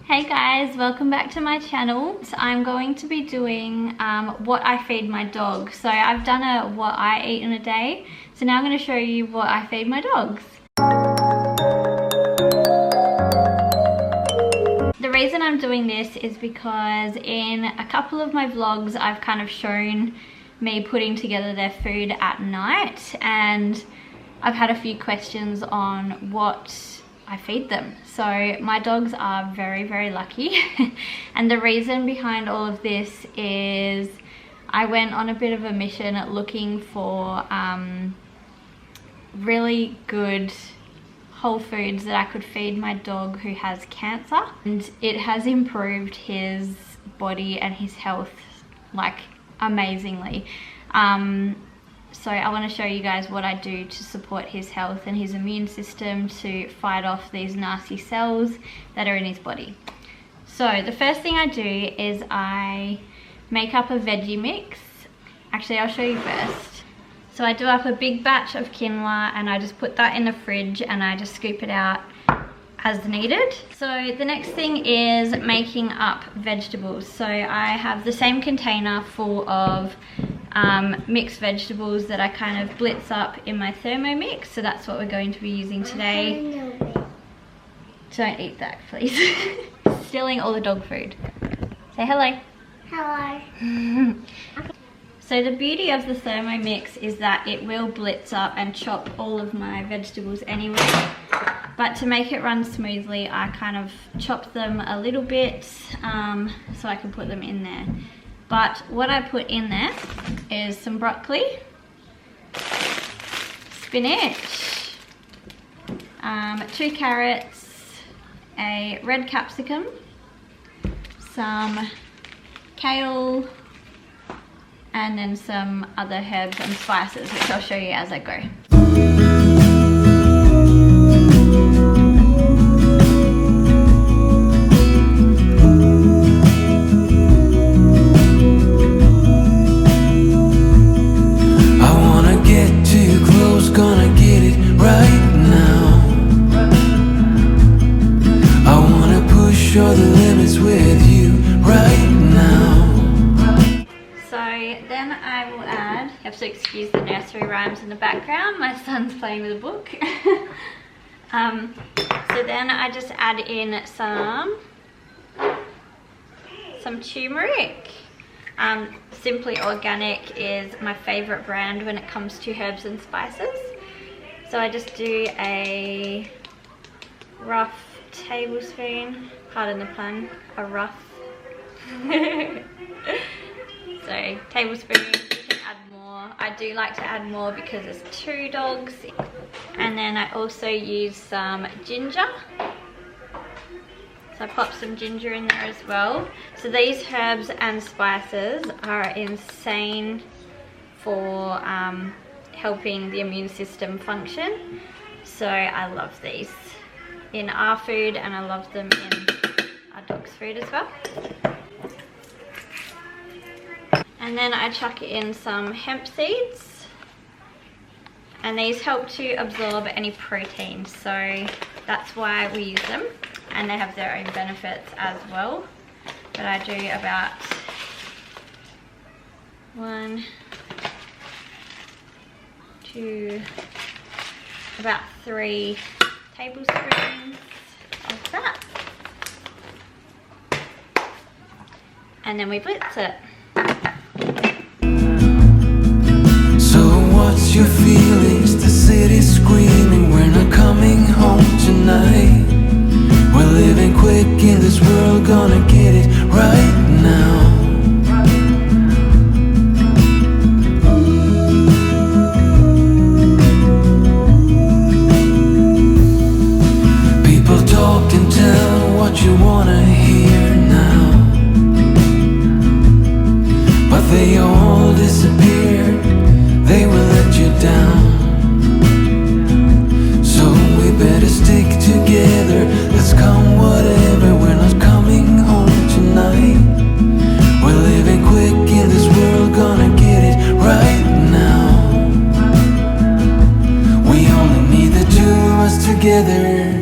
Hey guys, welcome back to my channel. So I'm going to be doing what I feed my dog. So I've done a what I eat in a day. So now I'm going to show you what I feed my dogs. The reason I'm doing this is because in a couple of my vlogs I've kind of shown me putting together their food at night, and I've had a few questions on what I feed them. So my dogs are very, very lucky. And the reason behind all of this is I went on a bit of a mission looking for really good whole foods that I could feed my dog who has cancer, and it has improved his body and his health like amazingly. So I want to show you guys what I do to support his health and his immune system to fight off these nasty cells that are in his body. So the first thing I do is I make up a veggie mix. Actually, I'll show you first. So I do up a big batch of quinoa and I just put that in the fridge and I just scoop it out as needed. So the next thing is making up vegetables. So I have the same container full of mixed vegetables that I kind of blitz up in my Thermomix. So that's what we're going to be using today. Don't eat that, please. Stealing all the dog food. Say hello. Hello. So the beauty of the Thermomix is that it will blitz up and chop all of my vegetables anyway. But to make it run smoothly, I kind of chop them a little bit so I can put them in there. But what I put in there is some broccoli, spinach, 2 carrots, a red capsicum, some kale, and then some other herbs and spices, which I'll show you as I go. Excuse the nursery rhymes in the background. My son's playing with a book. So then I just add in some turmeric. Simply Organic is my favorite brand when it comes to herbs and spices. So I just do a rough tablespoon, pardon the pun, a rough. So tablespoon. I do like to add more because there's 2 dogs. And then I also use some ginger. So I pop some ginger in there as well. So these herbs and spices are insane for helping the immune system function. So I love these in our food and I love them in our dog's food as well. And then I chuck in some hemp seeds, and these help to absorb any protein, so that's why we use them, and they have their own benefits as well. But I do about 1, 2, about 3 tablespoons of that, and then we blitz it. What's your feelings? The city's screaming, we're not coming home tonight. We're living quick in this world, gonna get it right now. People talk and tell what you wanna hear now, but they all disappeared. They will let you down. So we better stick together. Let's come whatever. We're not coming home tonight. We're living quick in this world, gonna get it right now. We only need the 2 of us together.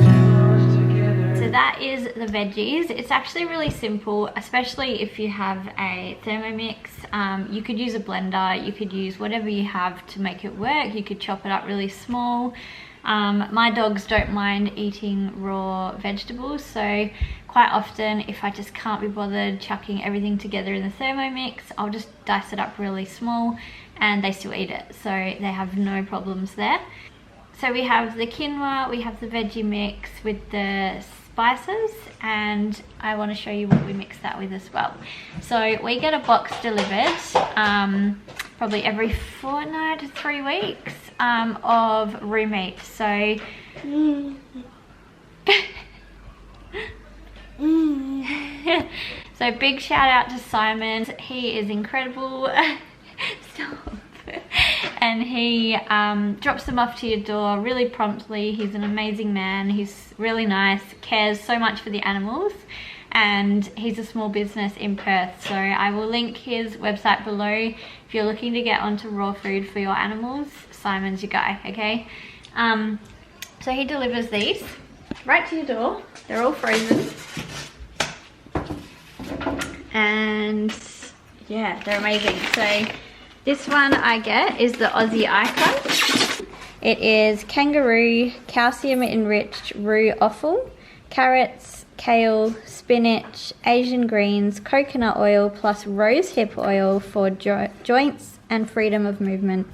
So that is the veggie veggies. It's actually really simple, especially if you have a Thermomix. You could use a blender, you could use whatever you have to make it work. You could chop it up really small. My dogs don't mind eating raw vegetables, so quite often if I just can't be bothered chucking everything together in the Thermomix, I'll just dice it up really small and they still eat it, so they have no problems there. So we have the quinoa, we have the veggie mix with the spices, and I want to show you what we mix that with as well. So we get a box delivered probably every fortnight to 3 weeks of raw meat. So so big shout out to Simon. He is incredible. Stop. And he drops them off to your door really promptly. He's an amazing man. He's really nice, cares so much for the animals, and he's a small business in Perth. So I will link his website below if you're looking to get onto raw food for your animals. Simon's your guy, okay? So he delivers these right to your door. They're all frozen. And yeah, they're amazing. So this one I get is the Aussie icon. It is kangaroo, calcium-enriched roux offal, carrots, kale, spinach, Asian greens, coconut oil plus rosehip oil for joints and freedom of movement.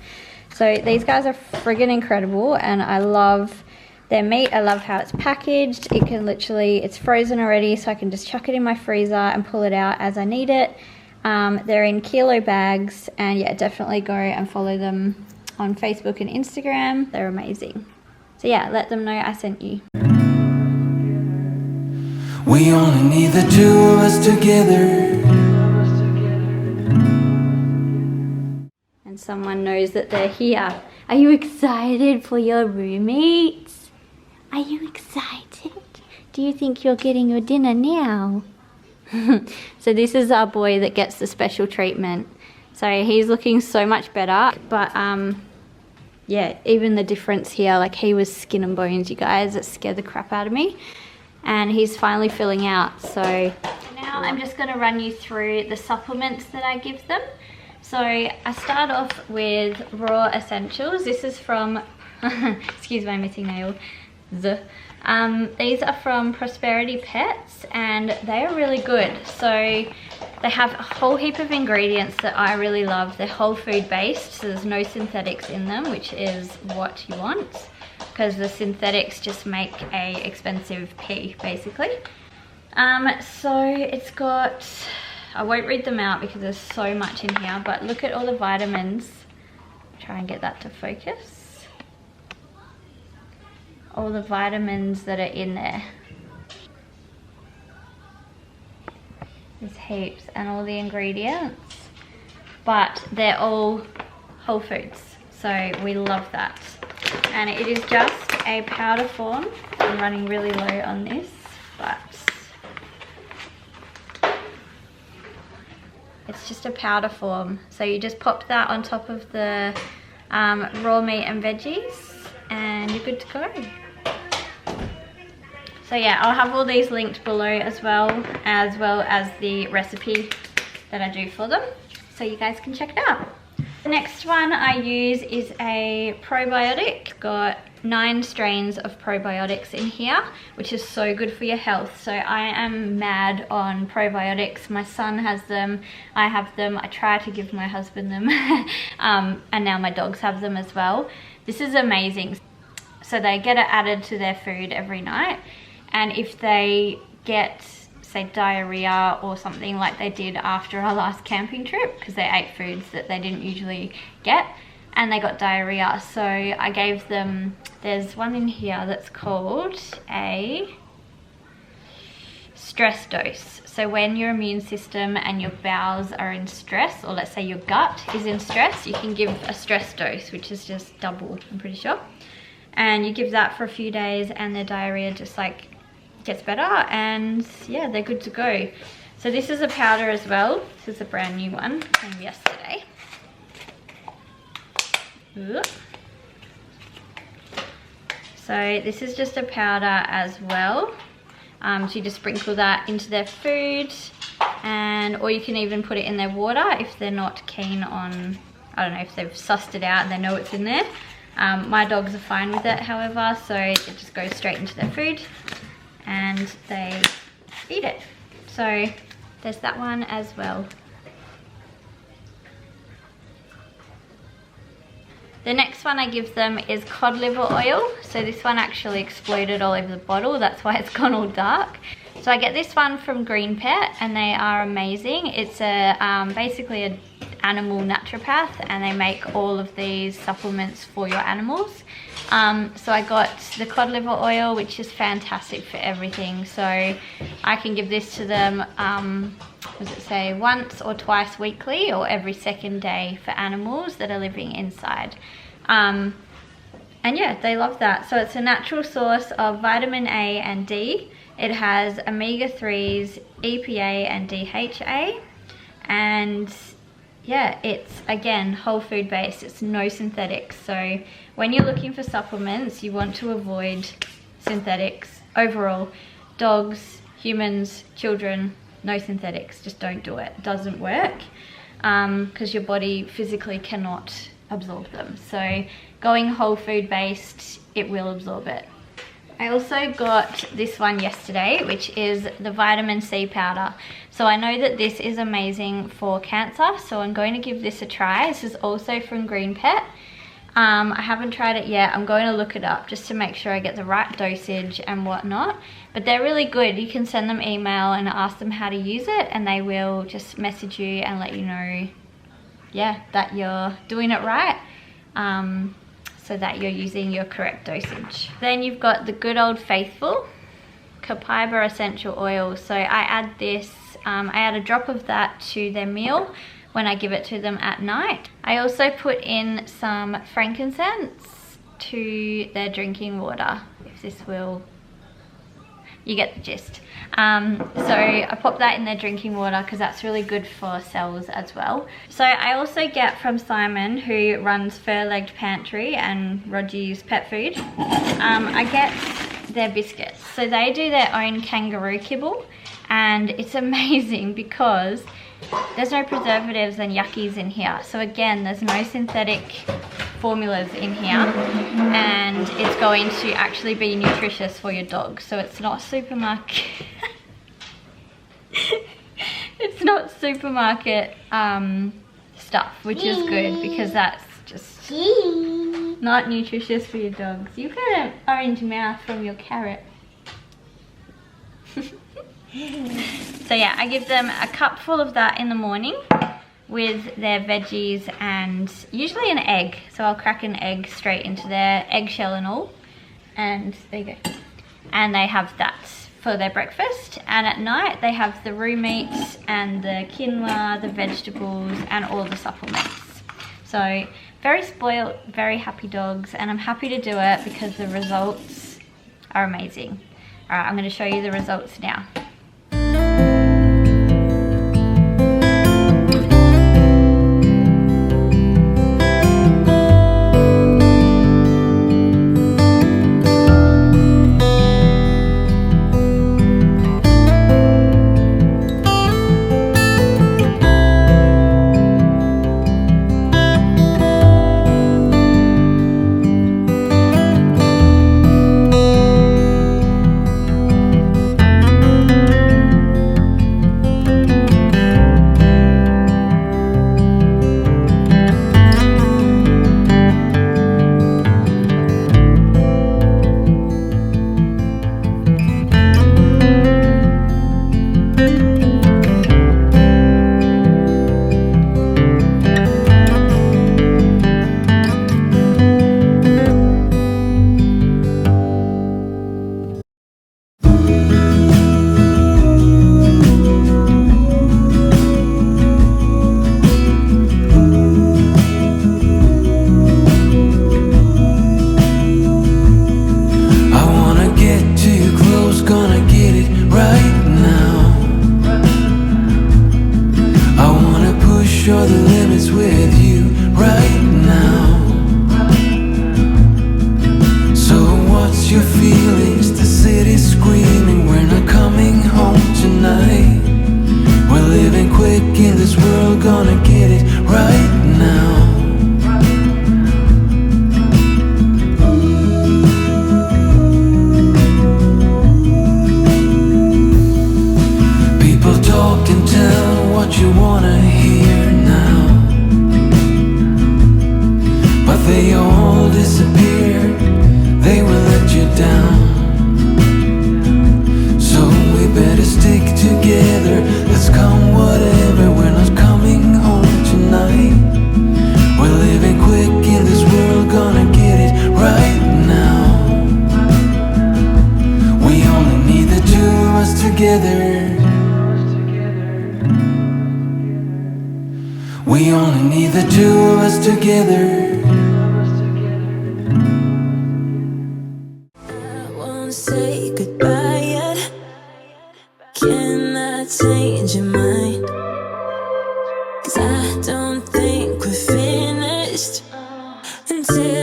So these guys are friggin' incredible, and I love their meat. I love how it's packaged. It can literally, it's frozen already, so I can just chuck it in my freezer and pull it out as I need it. They're in kilo bags, and yeah, definitely go and follow them on Facebook and Instagram. They're amazing. So yeah, let them know I sent you. We only need the two of us together. And someone knows that they're here. Are you excited for your roommates? Are you excited? Do you think you're getting your dinner now? So this is our boy that gets the special treatment. So he's looking so much better, but yeah, even the difference here, like he was skin and bones, you guys. It scared the crap out of me. And he's finally filling out. So now I'm just going to run you through the supplements that I give them. So I start off with Raw Essentials. This is from, excuse my missing nail, these are from Prosperity Pets, and they are really good. So they have a whole heap of ingredients that I really love. They're whole food based, so there's no synthetics in them, which is what you want, because the synthetics just make a expensive pee basically. So it's got, I won't read them out because there's so much in here, but look at all the vitamins. Try and get that to focus. All the vitamins that are in there. There's heaps, and all the ingredients, but they're all whole foods, so we love that. And it is just a powder form. I'm running really low on this, but it's just a powder form. So you just pop that on top of the raw meat and veggies, and you're good to go. So yeah, I'll have all these linked below as well as the recipe that I do for them, so you guys can check it out. The next one I use is a probiotic. Got 9 strains of probiotics in here, which is so good for your health. So I am mad on probiotics. My son has them, I have them, I try to give my husband them, and now my dogs have them as well. This is amazing. So they get it added to their food every night, and if they get, say, diarrhea or something like they did after our last camping trip, because they ate foods that they didn't usually get, and they got diarrhea, so I gave them, there's one in here that's called a stress dose. So when your immune system and your bowels are in stress, or let's say your gut is in stress, you can give a stress dose, which is just double, I'm pretty sure. And you give that for a few days, and their diarrhea just like gets better, and yeah, they're good to go. So this is a powder as well. This is a brand new one from yesterday. Ooh. So this is just a powder as well. So you just sprinkle that into their food, or you can even put it in their water if they're not keen on, I don't know, if they've sussed it out and they know it's in there. My dogs are fine with it, however, so it just goes straight into their food and they eat it. So there's that one as well. The next one I give them is cod liver oil. So this one actually exploded all over the bottle. That's why it's gone all dark. So I get this one from Green Pet and they are amazing. It's a basically an animal naturopath, and they make all of these supplements for your animals. So I got the cod liver oil, which is fantastic for everything. So I can give this to them, does it say once or twice weekly or every second day for animals that are living inside. And yeah, they love that. So it's a natural source of vitamin A and D. It has omega-3s, EPA and DHA, and yeah, it's again whole food based. It's no synthetics. So when you're looking for supplements, you want to avoid synthetics overall. Dogs, humans, children, no synthetics. Just don't do it. It doesn't work because your body physically cannot absorb them. So going whole food based, it will absorb it. I also got this one yesterday, which is the vitamin C powder. So I know that this is amazing for cancer, so I'm going to give this a try. This is also from Green Pet. I haven't tried it yet. I'm going to look it up just to make sure I get the right dosage and whatnot. But they're really good. You can send them email and ask them how to use it, and they will just message you and let you know, yeah, that you're doing it right. So that you're using your correct dosage. Then you've got the good old faithful copaiba essential oil. So I add this, I add a drop of that to their meal when I give it to them at night. I also put in some frankincense to their drinking water, if this will, you get the gist. So I pop that in their drinking water because that's really good for cells as well. So I also get from Simon, who runs Fur-Legged Pantry and Roger's Pet Food, I get their biscuits. So they do their own kangaroo kibble, and it's amazing because there's no preservatives and yuckies in here. So again, there's no synthetic formulas in here, and it's going to actually be nutritious for your dog. So it's not supermarket it's not supermarket stuff, which is good because that's just not nutritious for your dogs. You got an orange mouth from your carrot. So yeah, I give them a cupful of that in the morning with their veggies and usually an egg. So I'll crack an egg straight into their eggshell and all, and there you go. And they have that for their breakfast, and at night they have the roux meat and the quinoa, the vegetables, and all the supplements. So very spoiled, very happy dogs, and I'm happy to do it because the results are amazing. All right, I'm going to show you the results now. We only need the two of us together. I won't say goodbye yet. Cannot change your mind, 'cause I don't think we're finished until